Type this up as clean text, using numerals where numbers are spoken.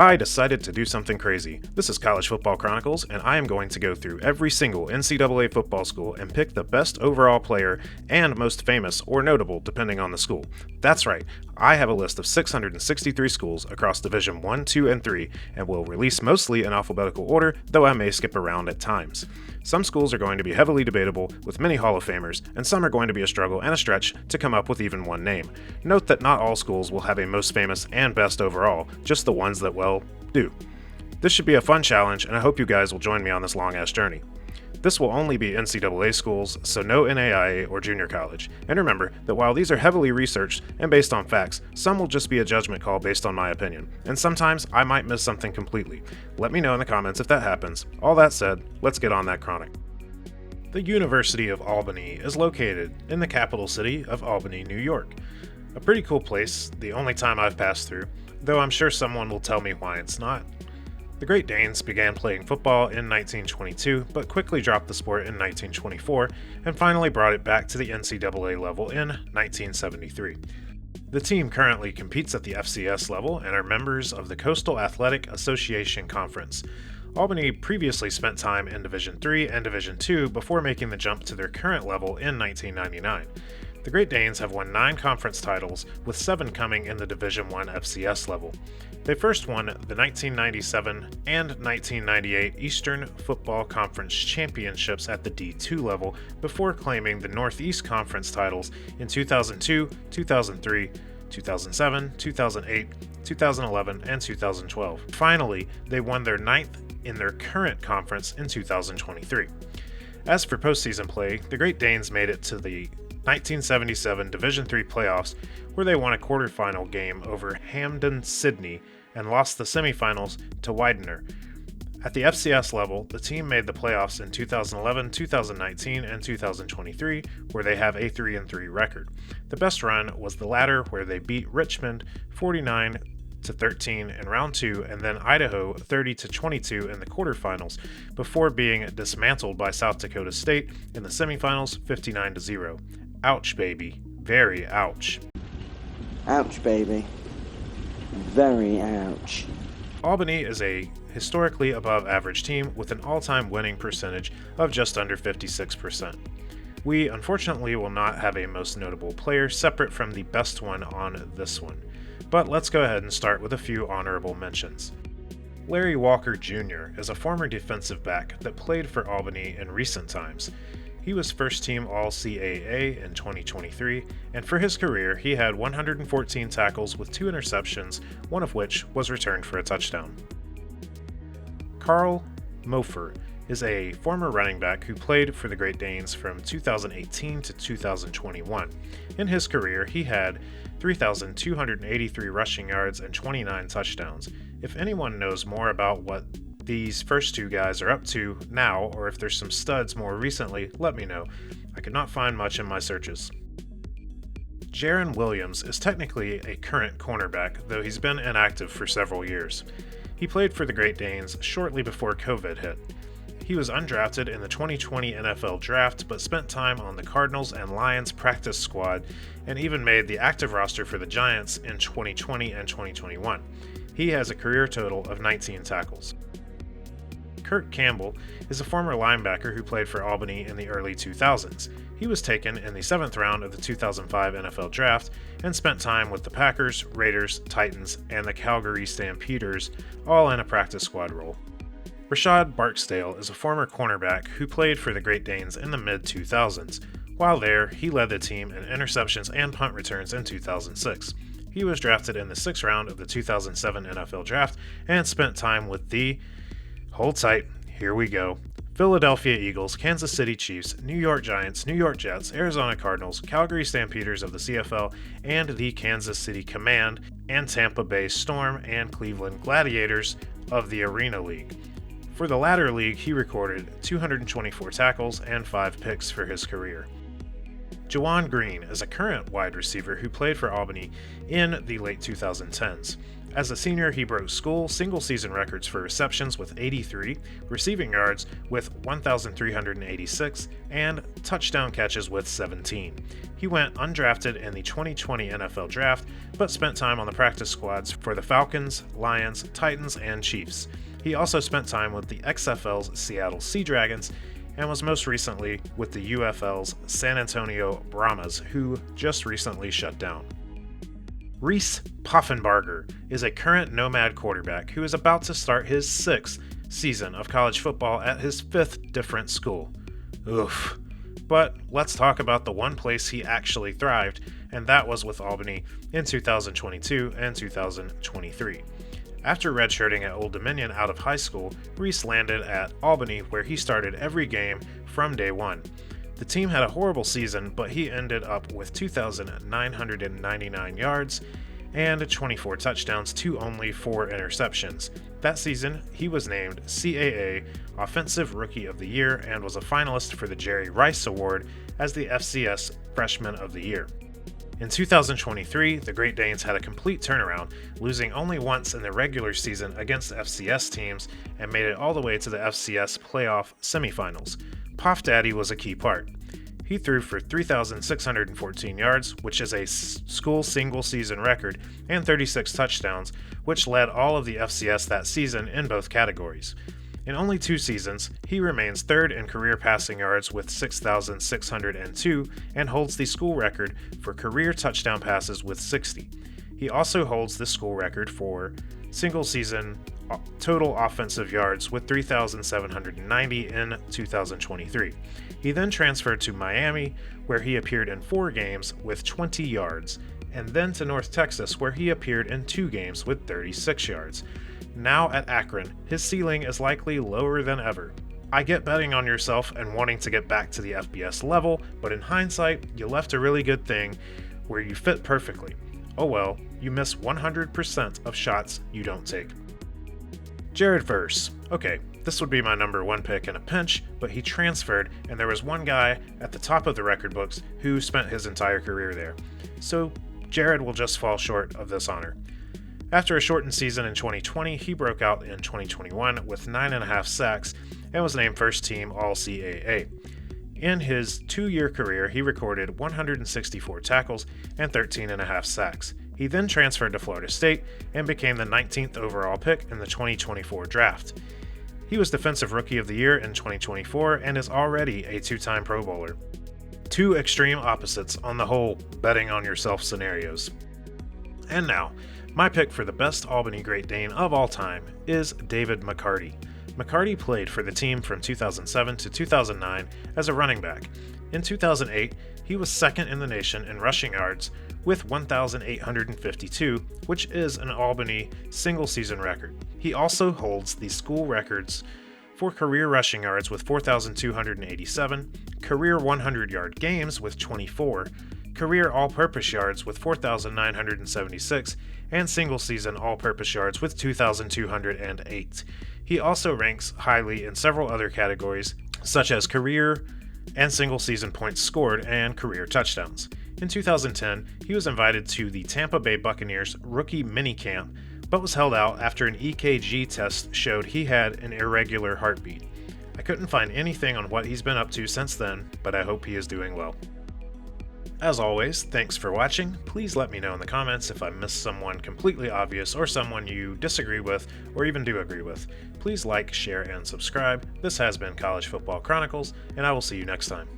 I decided to do something crazy. This is College Football Chronicles, and I am going to go through every single NCAA football school and pick the best overall player and most famous or notable depending on the school. That's right, I have a list of 663 schools across Division 1, 2, and 3, and will release mostly in alphabetical order, though I may skip around at times. Some schools are going to be heavily debatable, with many Hall of Famers, and some are going to be a struggle and a stretch to come up with even one name. Note that not all schools will have a most famous and best overall, just the ones that, well, do. This should be a fun challenge, and I hope you guys will join me on this long-ass journey. This will only be NCAA schools, so no NAIA or junior college. And remember that while these are heavily researched and based on facts, some will just be a judgment call based on my opinion. And sometimes I might miss something completely. Let me know in the comments if that happens. All that said, let's get on that chronic. The University of Albany is located in the capital city of Albany, New York. A pretty cool place, the only time I've passed through, though I'm sure someone will tell me why it's not. The Great Danes began playing football in 1922, but quickly dropped the sport in 1924, and finally brought it back to the NCAA level in 1973. The team currently competes at the FCS level and are members of the Coastal Athletic Association Conference. Albany previously spent time in Division III and Division II before making the jump to their current level in 1999. The Great Danes have won 9 conference titles, with 7 coming in the Division I FCS level. They first won the 1997 and 1998 Eastern Football Conference Championships at the D2 level before claiming the Northeast Conference titles in 2002, 2003, 2007, 2008, 2011, and 2012. Finally, they won their 9th in their current conference in 2023. As for postseason play, the Great Danes made it to the 1977 Division III playoffs, where they won a quarterfinal game over Hampden Sydney and lost the semifinals to Widener. At the FCS level, the team made the playoffs in 2011, 2019, and 2023, where they have a 3-3 record. The best run was the latter, where they beat Richmond 49-13 in round 2, and then Idaho 30-22 in the quarterfinals, before being dismantled by South Dakota State in the semifinals 59-0. Ouch, baby. Very ouch. Ouch, baby. Very ouch. Albany is a historically above average team with an all-time winning percentage of just under 56%. We unfortunately will not have a most notable player separate from the best one on this one. But let's go ahead and start with a few honorable mentions. Larry Walker Jr. is a former defensive back that played for Albany in recent times. He was first-team All-CAA in 2023, and for his career, he had 114 tackles with 2 interceptions, one of which was returned for a touchdown. Carl Mofer is a former running back who played for the Great Danes from 2018 to 2021. In his career, he had 3,283 rushing yards and 29 touchdowns. If anyone knows more about what these first 2 guys are up to now, or if there's some studs more recently, let me know. I could not find much in my searches. Jaron Williams is technically a current cornerback, though he's been inactive for several years. He played for the Great Danes shortly before COVID hit. He was undrafted in the 2020 NFL Draft, but spent time on the Cardinals and Lions practice squad, and even made the active roster for the Giants in 2020 and 2021. He has a career total of 19 tackles. Kurt Campbell is a former linebacker who played for Albany in the early 2000s. He was taken in the 7th round of the 2005 NFL Draft and spent time with the Packers, Raiders, Titans, and the Calgary Stampeders, all in a practice squad role. Rashad Barksdale is a former cornerback who played for the Great Danes in the mid-2000s. While there, he led the team in interceptions and punt returns in 2006. He was drafted in the 6th round of the 2007 NFL Draft and spent time with the hold tight, here we go. Philadelphia Eagles, Kansas City Chiefs, New York Giants, New York Jets, Arizona Cardinals, Calgary Stampeders of the CFL, and the Kansas City Command, and Tampa Bay Storm and Cleveland Gladiators of the Arena League. For the latter league, he recorded 224 tackles and 5 picks for his career. Juwan Green is a current wide receiver who played for Albany in the late 2010s. As a senior, he broke school single-season records for receptions with 83, receiving yards with 1,386, and touchdown catches with 17. He went undrafted in the 2020 NFL Draft, but spent time on the practice squads for the Falcons, Lions, Titans, and Chiefs. He also spent time with the XFL's Seattle Sea Dragons, and was most recently with the UFL's San Antonio Brahmas, who just recently shut down. Reese Poffenbarger is a current Nomad quarterback who is about to start his 6th season of college football at his 5th different school. Oof. But let's talk about the one place he actually thrived, and that was with Albany in 2022 and 2023. After redshirting at Old Dominion out of high school, Reese landed at Albany, where he started every game from day one. The team had a horrible season, but he ended up with 2,999 yards and 24 touchdowns to only 4 interceptions. That season, he was named CAA Offensive Rookie of the Year and was a finalist for the Jerry Rice Award as the FCS Freshman of the Year. In 2023, the Great Danes had a complete turnaround, losing only once in the regular season against FCS teams and made it all the way to the FCS playoff semifinals. Puff Daddy was a key part. He threw for 3,614 yards, which is a school single-season record, and 36 touchdowns, which led all of the FCS that season in both categories. In only 2 seasons, he remains 3rd in career passing yards with 6,602 and holds the school record for career touchdown passes with 60. He also holds the school record for single-season total offensive yards with 3,790 in 2023. He then transferred to Miami, where he appeared in 4 games with 20 yards, and then to North Texas, where he appeared in 2 games with 36 yards. Now at Akron, his ceiling is likely lower than ever. I get betting on yourself and wanting to get back to the FBS level, but in hindsight, you left a really good thing where you fit perfectly. Oh well, you miss 100% of shots you don't take. Jared Verse. Okay, this would be my number 1 pick in a pinch, but he transferred, and there was one guy at the top of the record books who spent his entire career there. So Jared will just fall short of this honor. After a shortened season in 2020, he broke out in 2021 with 9.5 sacks and was named first team All-CAA. In his 2-year career, he recorded 164 tackles and 13.5 sacks. He then transferred to Florida State and became the 19th overall pick in the 2024 draft. He was Defensive Rookie of the Year in 2024 and is already a 2-time Pro Bowler. 2 extreme opposites on the whole betting on yourself scenarios. And now, my pick for the best Albany Great Dane of all time is David McCarty. McCarty played for the team from 2007 to 2009 as a running back. In 2008, he was 2nd in the nation in rushing yards with 1,852, which is an Albany single-season record. He also holds the school records for career rushing yards with 4,287, career 100-yard games with 24, career all-purpose yards with 4,976, and single-season all-purpose yards with 2,208. He also ranks highly in several other categories, such as career and single-season points scored and career touchdowns. In 2010, he was invited to the Tampa Bay Buccaneers rookie minicamp, but was held out after an EKG test showed he had an irregular heartbeat. I couldn't find anything on what he's been up to since then, but I hope he is doing well. As always, thanks for watching. Please let me know in the comments if I missed someone completely obvious or someone you disagree with or even do agree with. Please like, share, and subscribe. This has been College Football Chronicles, and I will see you next time.